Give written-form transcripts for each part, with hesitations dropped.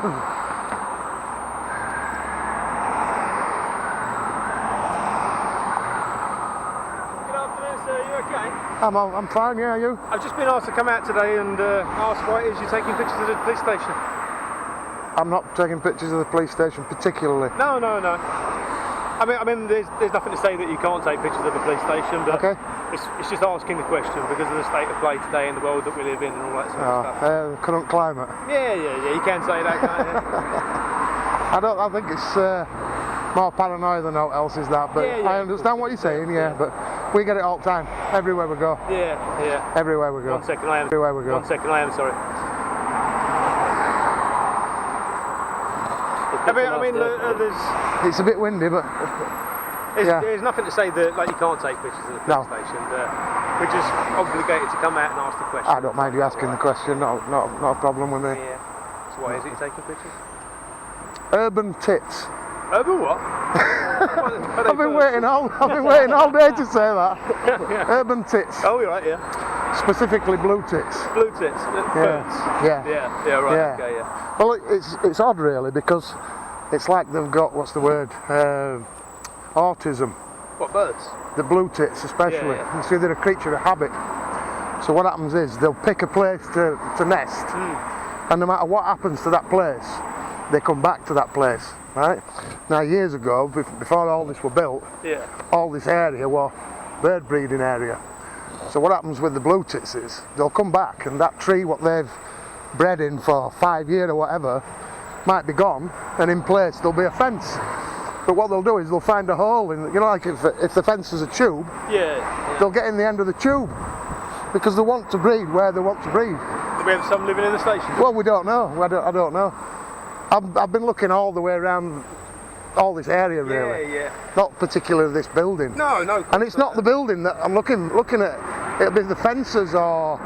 afternoon, sir. Are you okay? I'm fine, yeah, you? I've just been asked to come out today and ask why it is you're taking pictures of the police station. I'm not taking pictures of the police station particularly. No. I mean, there's nothing to say that you can't take pictures of the police station, but Okay. it's just asking the question because of the state of play today in the world that we live in and all that sort of stuff. Current climate. Yeah, you can say that, can't you? I think it's more paranoia than else is that, but Yeah, I understand what you're saying, yeah, but we get it all the time, everywhere we go. Yeah. Everywhere we go. 1 second, I am. Everywhere we go. 1 second, I am sorry. I mean, It's a bit windy, but there's nothing to say that like you can't take pictures of the police station. We're just obligated to come out and ask the question. I don't mind you asking the question. Not a problem with me. Yeah. So why is it you're taking pictures? Urban Tits. Urban what? I've been waiting all day to say that. Yeah. Urban Tits. Oh, you're right, yeah. Specifically blue tits. Blue tits. Birds. Yeah. Yeah, right. Yeah. Okay, yeah. Well, it's odd really because it's like they've got, what's the word, autism. What, birds? The blue tits especially. Yeah. You see, they're a creature of habit. So what happens is they'll pick a place to nest, and no matter what happens to that place, they come back to that place, right? Now years ago, before all this were built, all this area was bird breeding area. So what happens with the blue tits is they'll come back, and that tree what they've bred in for 5 years or whatever might be gone, and in place there'll be a fence. But what they'll do is they'll find a hole in, you know, like if the fence is a tube, they'll get in the end of the tube because they want to breed where they want to breed. Do we have some living in the station? Well, we don't know. I don't know. I've been looking all the way around all this area really. Yeah. Not particularly this building. No. And it's not the building that I'm looking at. It'll be the fences or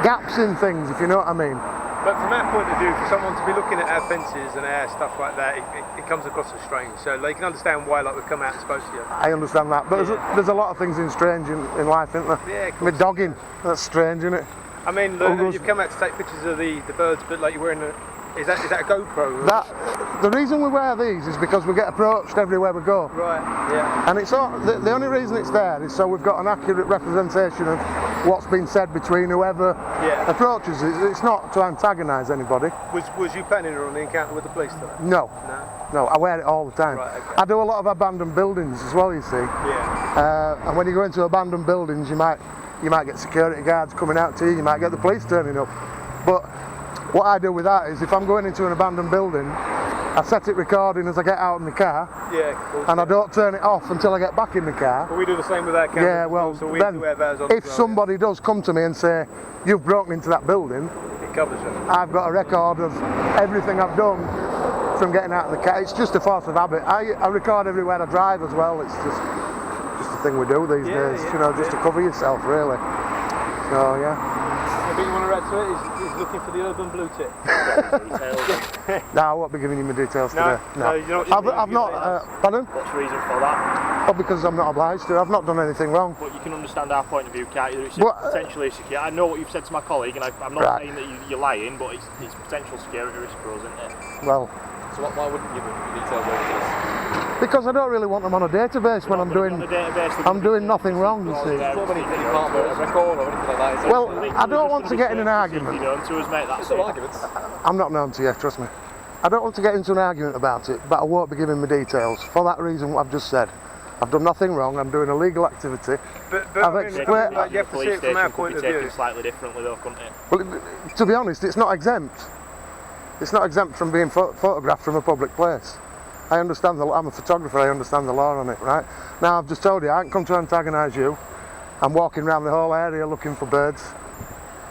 gaps in things, if you know what I mean. But from our point of view, for someone to be looking at our fences and our stuff like that, it comes across as strange. So they can understand why, like, we've come out and spoke to you. I understand that, but there's a lot of things strange in life, isn't there? Yeah, of course. With dogging, that's strange, isn't it? I mean, you've come out to take pictures of the birds, but like you're wearing is that a GoPro? The reason we wear these is because we get approached everywhere we go. Right. Yeah. And it's all, the only reason it's there is so we've got an accurate representation of what's been said between whoever approaches it. It's not to antagonise anybody. Was you planning on the encounter with the police today? No, I wear it all the time. Right, okay. I do a lot of abandoned buildings as well, you see. Yeah. And when you go into abandoned buildings, you might get security guards coming out to you. You might get the police turning up. But what I do with that is, if I'm going into an abandoned building, I set it recording as I get out in the car, and I don't turn it off until I get back in the car. But we do the same with our cameras. Yeah, well, so we then do have ours on if somebody does come to me and say, you've broken into that building, it covers it. I've got a record of everything I've done from getting out of the car. It's just a force of habit. I record everywhere I drive as well. It's just a thing we do these days, you know, just to cover yourself, really. So, yeah. But you want to add to it? He's looking for the urban blue tip. No, I won't be giving you my details today. No, you know I've not. Pardon? What's the reason for that? Oh, because I'm not obliged to. I've not done anything wrong. But you can understand our point of view, can't you? It's potentially secure. I know what you've said to my colleague, and I'm not saying that you're lying, but it's potential security risk for us, isn't it? Well. So why wouldn't you give them details over this? Because I don't really want them on a database when I'm doing nothing wrong, you see. You can't put a record or anything like that. Well, I don't want to get in an argument. I'm not known to you, trust me. I don't want to get into an argument about it, but I won't be giving my details for that reason what I've just said. I've done nothing wrong, I'm doing a legal activity. But you have to see it from our point of view. Slightly differently though, couldn't it? Well, to be honest, it's not exempt. It's not exempt from being photographed from a public place. I understand I'm a photographer, I understand the law on it, right? Now I've just told you, I haven't come to antagonise you. I'm walking around the whole area looking for birds,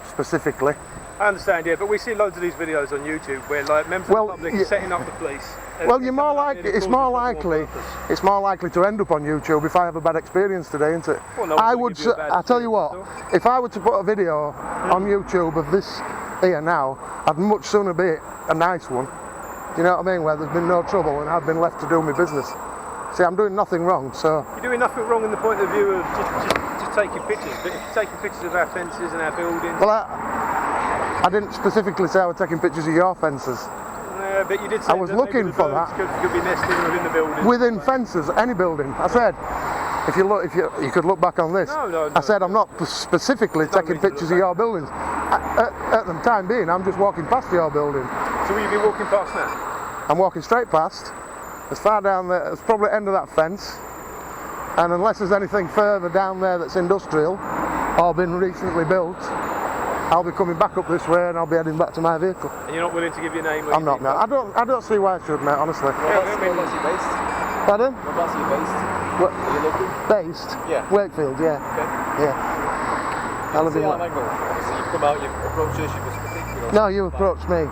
specifically. I understand, yeah, but we see loads of these videos on YouTube where like members of the public are setting up the police. Well, it's more likely to end up on YouTube if I have a bad experience today, isn't it? Well, no, I tell you what, if I were to put a video on YouTube of this here now, I'd much sooner be a nice one. You know what I mean? Where there's been no trouble and I've been left to do my business. See, I'm doing nothing wrong, so... You're doing nothing wrong in the point of view of just taking pictures, but if you're taking pictures of our fences and our buildings... Well, I didn't specifically say I was taking pictures of your fences. but you did say I was that looking maybe the for birds that. Could be nesting within the building. Within fences, any building. I said, if you could look back on this. No, I said I'm not specifically There's no taking reason to pictures look of your buildings. At the time being, I'm just walking past your building. So will you be walking past now? I'm walking straight past, as far down there, it's probably the end of that fence. And unless there's anything further down there that's industrial or been recently built, I'll be coming back up this way and I'll be heading back to my vehicle. And you're not willing to give your name? I'm not, no. I don't see why I should, mate, honestly. Whereabouts are you based? Pardon? Whereabouts are you based? What? Are you local? Based? Yeah. Wakefield, yeah. Okay. Yeah. I live See in our angle. Obviously, you've come out, you've approached us, you've just No, you approached me.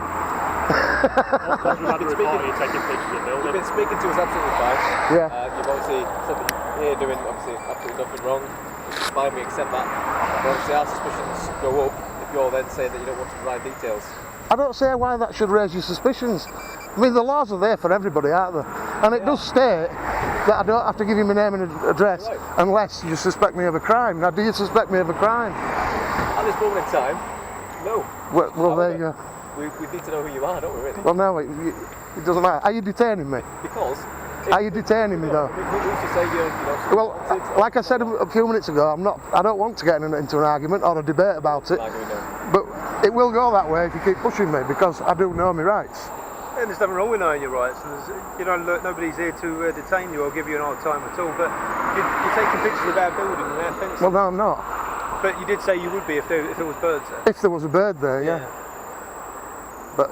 Because we've had a report you taking pictures of the You've building. been speaking to us absolutely fine. Yeah. You've obviously said that you're here doing obviously absolutely nothing wrong, which is fine, we accept that. But obviously our suspicions go up if you're then saying that you don't want to provide details. I don't see why that should raise your suspicions. I mean, the laws are there for everybody, aren't they? And it does state that I don't have to give you my name and address unless you suspect me of a crime. Now, do you suspect me of a crime? At this moment in time, no. Well there you go. We need to know who you are, don't we, really? Well, no, it doesn't matter. Are you detaining me? Because... Are you detaining me, though? Who's to say you're Well, like I said a few minutes ago, I don't want to get into an argument or a debate about it. But it will go that way if you keep pushing me, because I do know my rights. And there's nothing wrong with knowing your rights. And you know, look, nobody's here to detain you or give you an hard time at all. But you're taking pictures of our building and our fences. Well, no, I'm not. But you did say you would be if there was birds there. If there was a bird there, yeah. But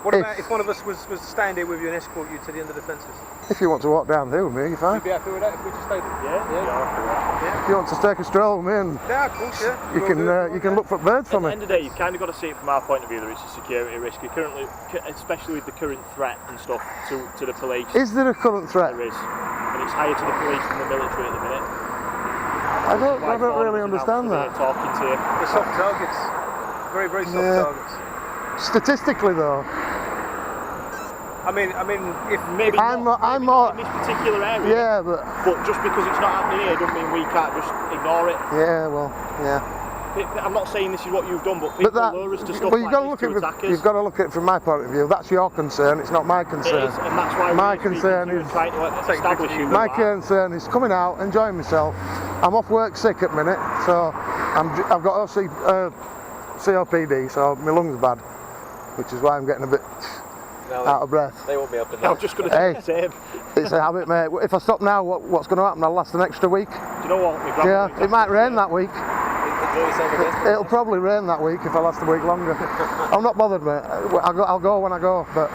what about if one of us was to stand here with you and escort you to the end of the fences? if you want to walk down there with me, you're fine. You'd be happy with that if we just stayed? If you want to take a stroll with me, and Yeah, of course, yeah. you can look for birds for At the me. end of the day, you've kind of got to see it from our point of view that it's a security risk. You're currently, especially with the current threat and stuff to the police. Is there a current threat? There is, and it's higher to the police than the military at the minute. I don't really understand that. Talking to you. The soft targets. Very, very soft targets. Statistically, though, I mean, if Maybe I'm not more. in this particular area. Yeah, but Just because it's not happening here doesn't mean we can't just ignore it. yeah, well, yeah. I'm not saying this is what you've done, but people lure us to stuff like this to attack us. You've got to look at it from my point of view. That's your concern. It's not my It concern. is, and that's why My we're speaking concern to you and is- trying to establish you. My concern is coming out, enjoying myself. I'm off work sick at the minute, so I've got COPD, so my lungs are bad, which is why I'm getting a bit out of breath. They won't be up in I'm that. just going to say the same. It's a habit, mate. If I stop now, what's going to happen? I'll last an extra week. Do you know what? My Yeah, grandmother it might rain that week. Enjoy yourself again. It'll probably rain that week if I last a week longer. I'm not bothered, mate. I'll go when I go, but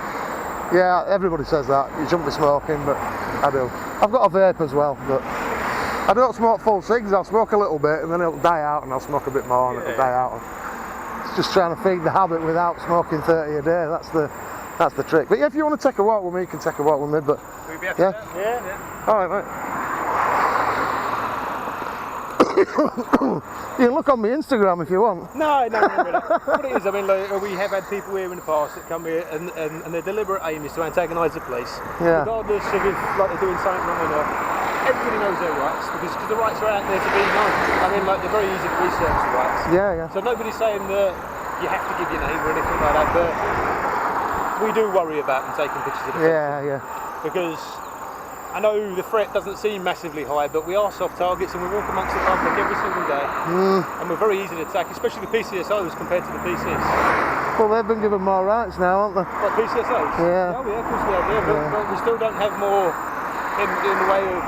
yeah, everybody says that. You shouldn't be smoking, but I do. I've got a vape as well, but I don't smoke full cigs. I'll smoke a little bit and then it'll die out and I'll smoke a bit more and it'll die out. It's just trying to feed the habit without smoking 30 a day. That's the trick. But if you want to take a walk with me, you can take a walk with me, but we'd be happy yeah. with that. Yeah. Alright, mate. You can look on my Instagram if you want. No. What it is, I mean, like, we have had people here in the past that come here and their deliberate aim is to antagonise the police, Yeah. regardless of if like they're doing something wrong or not. Everybody knows their rights because the rights are out there to be known. I mean, like, they're very easy to research the rights. Yeah. So nobody's saying that you have to give your name or anything like that, but we do worry about them taking pictures of the fences. Yeah. Because I know the threat doesn't seem massively high, but we are soft targets and we walk amongst the public every single day. And we're very easy to attack, especially the PCSOs compared to the PCs. Well, they've been given more rights now, haven't they? What, PCSOs? Yeah. Oh yeah, of course we have, yeah, but we still don't have more in the way of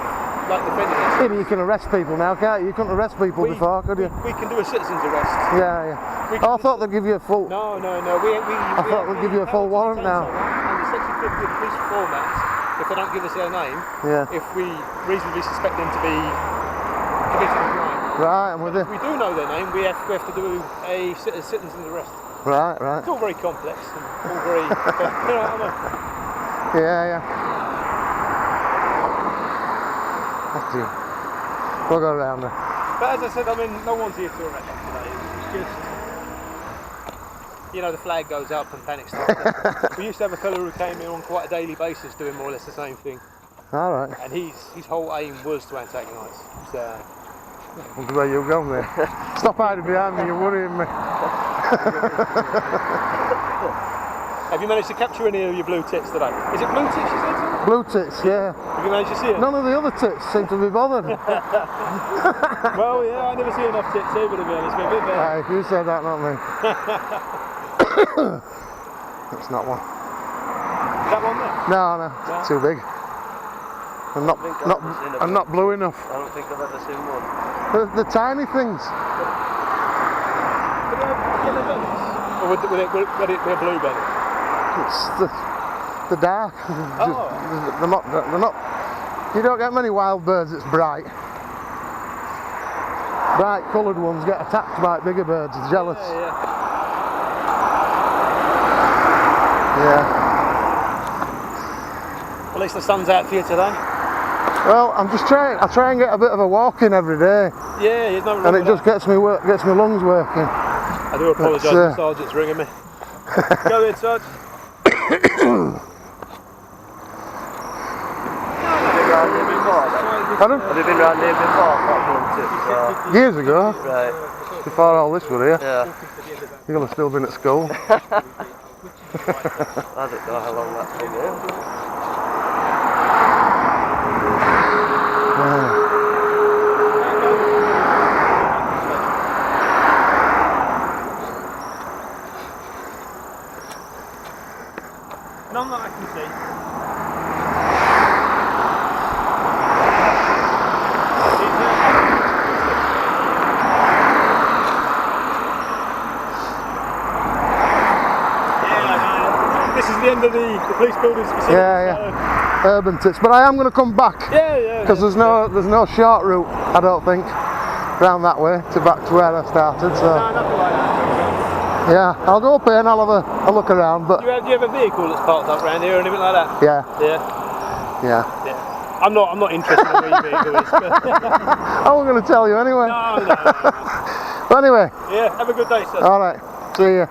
like defending us. Yeah, but you can arrest people now, can't you? You couldn't arrest people before, could you? We can do a citizen's arrest. Yeah. Oh, I thought they'd give you a full... No. I thought we'd give you a full warrant now. Under Section 50 of the Police Reform Act, if they don't give us their name, if we reasonably suspect them to be committing a crime. Right, I'm with you. If we do know their name, we have to do a citizen's arrest. Right. It's all very complex and all very... you know, I'm a... Yeah. Thank you. We'll go around there. But as I said, I mean, no one's here to arrest us today. It's just, you know, the flag goes up and panic stops. We used to have a fellow who came here on quite a daily basis doing more or less the same thing. All right. And his whole aim was to antagonise. So, Look where you're going there. Stop hiding behind me, you're worrying me. Have you managed to capture any of your blue tits today? Is it blue tits you said? Blue tits, yeah. Have you managed to see it? None of the other tits seem to be bothered. Well, yeah, I never see enough tits either, to be honest with you. Hey, you said that, not me. That's not one. Is that one there? No, it's too big. I'm not blue enough. I don't think I've ever seen one. The tiny things. Or would it be a blue belly? It's the dark. Oh. They're not. You don't get many wild birds that's bright. Bright coloured ones get attacked by bigger birds. They're jealous. Yeah. At least the sun's out for you today. Well, I'm just trying. I try and get a bit of a walk in every day. Yeah, you're not wrong And it with just that. gets my lungs working. I do apologise, the sergeant's ringing me. Go ahead, Sarge. Pardon? Have you been round here before? Years ago, Right. before all this was here. Yeah. You'll have still been at school. I don't know how long that's been here. None that I can see. This is the end of the police building's facility. Yeah. Urban Tits, but I am going to come back. Yeah. Because there's no short route, I don't think, round that way to back to where I started. So No, nothing like that. yeah, I'll go up here and I'll have a look around. But Do you have a vehicle that's parked up around here or anything like that? yeah. Yeah. I'm not interested in where your vehicle is. But I was going to tell you anyway. no. But anyway, Yeah, have a good day, sir. all right. See you.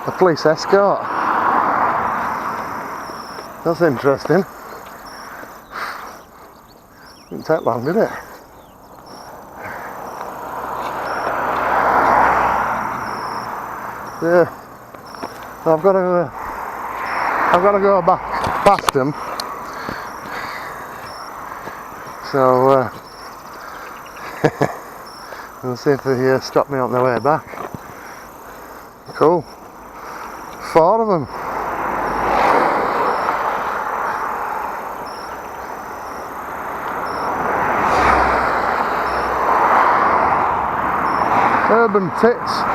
A police escort. That's interesting. Didn't take long, did it? Yeah. I've got to go back past them. So we'll see if they stop me on their way back. Cool. 4 of them. Urban Tits.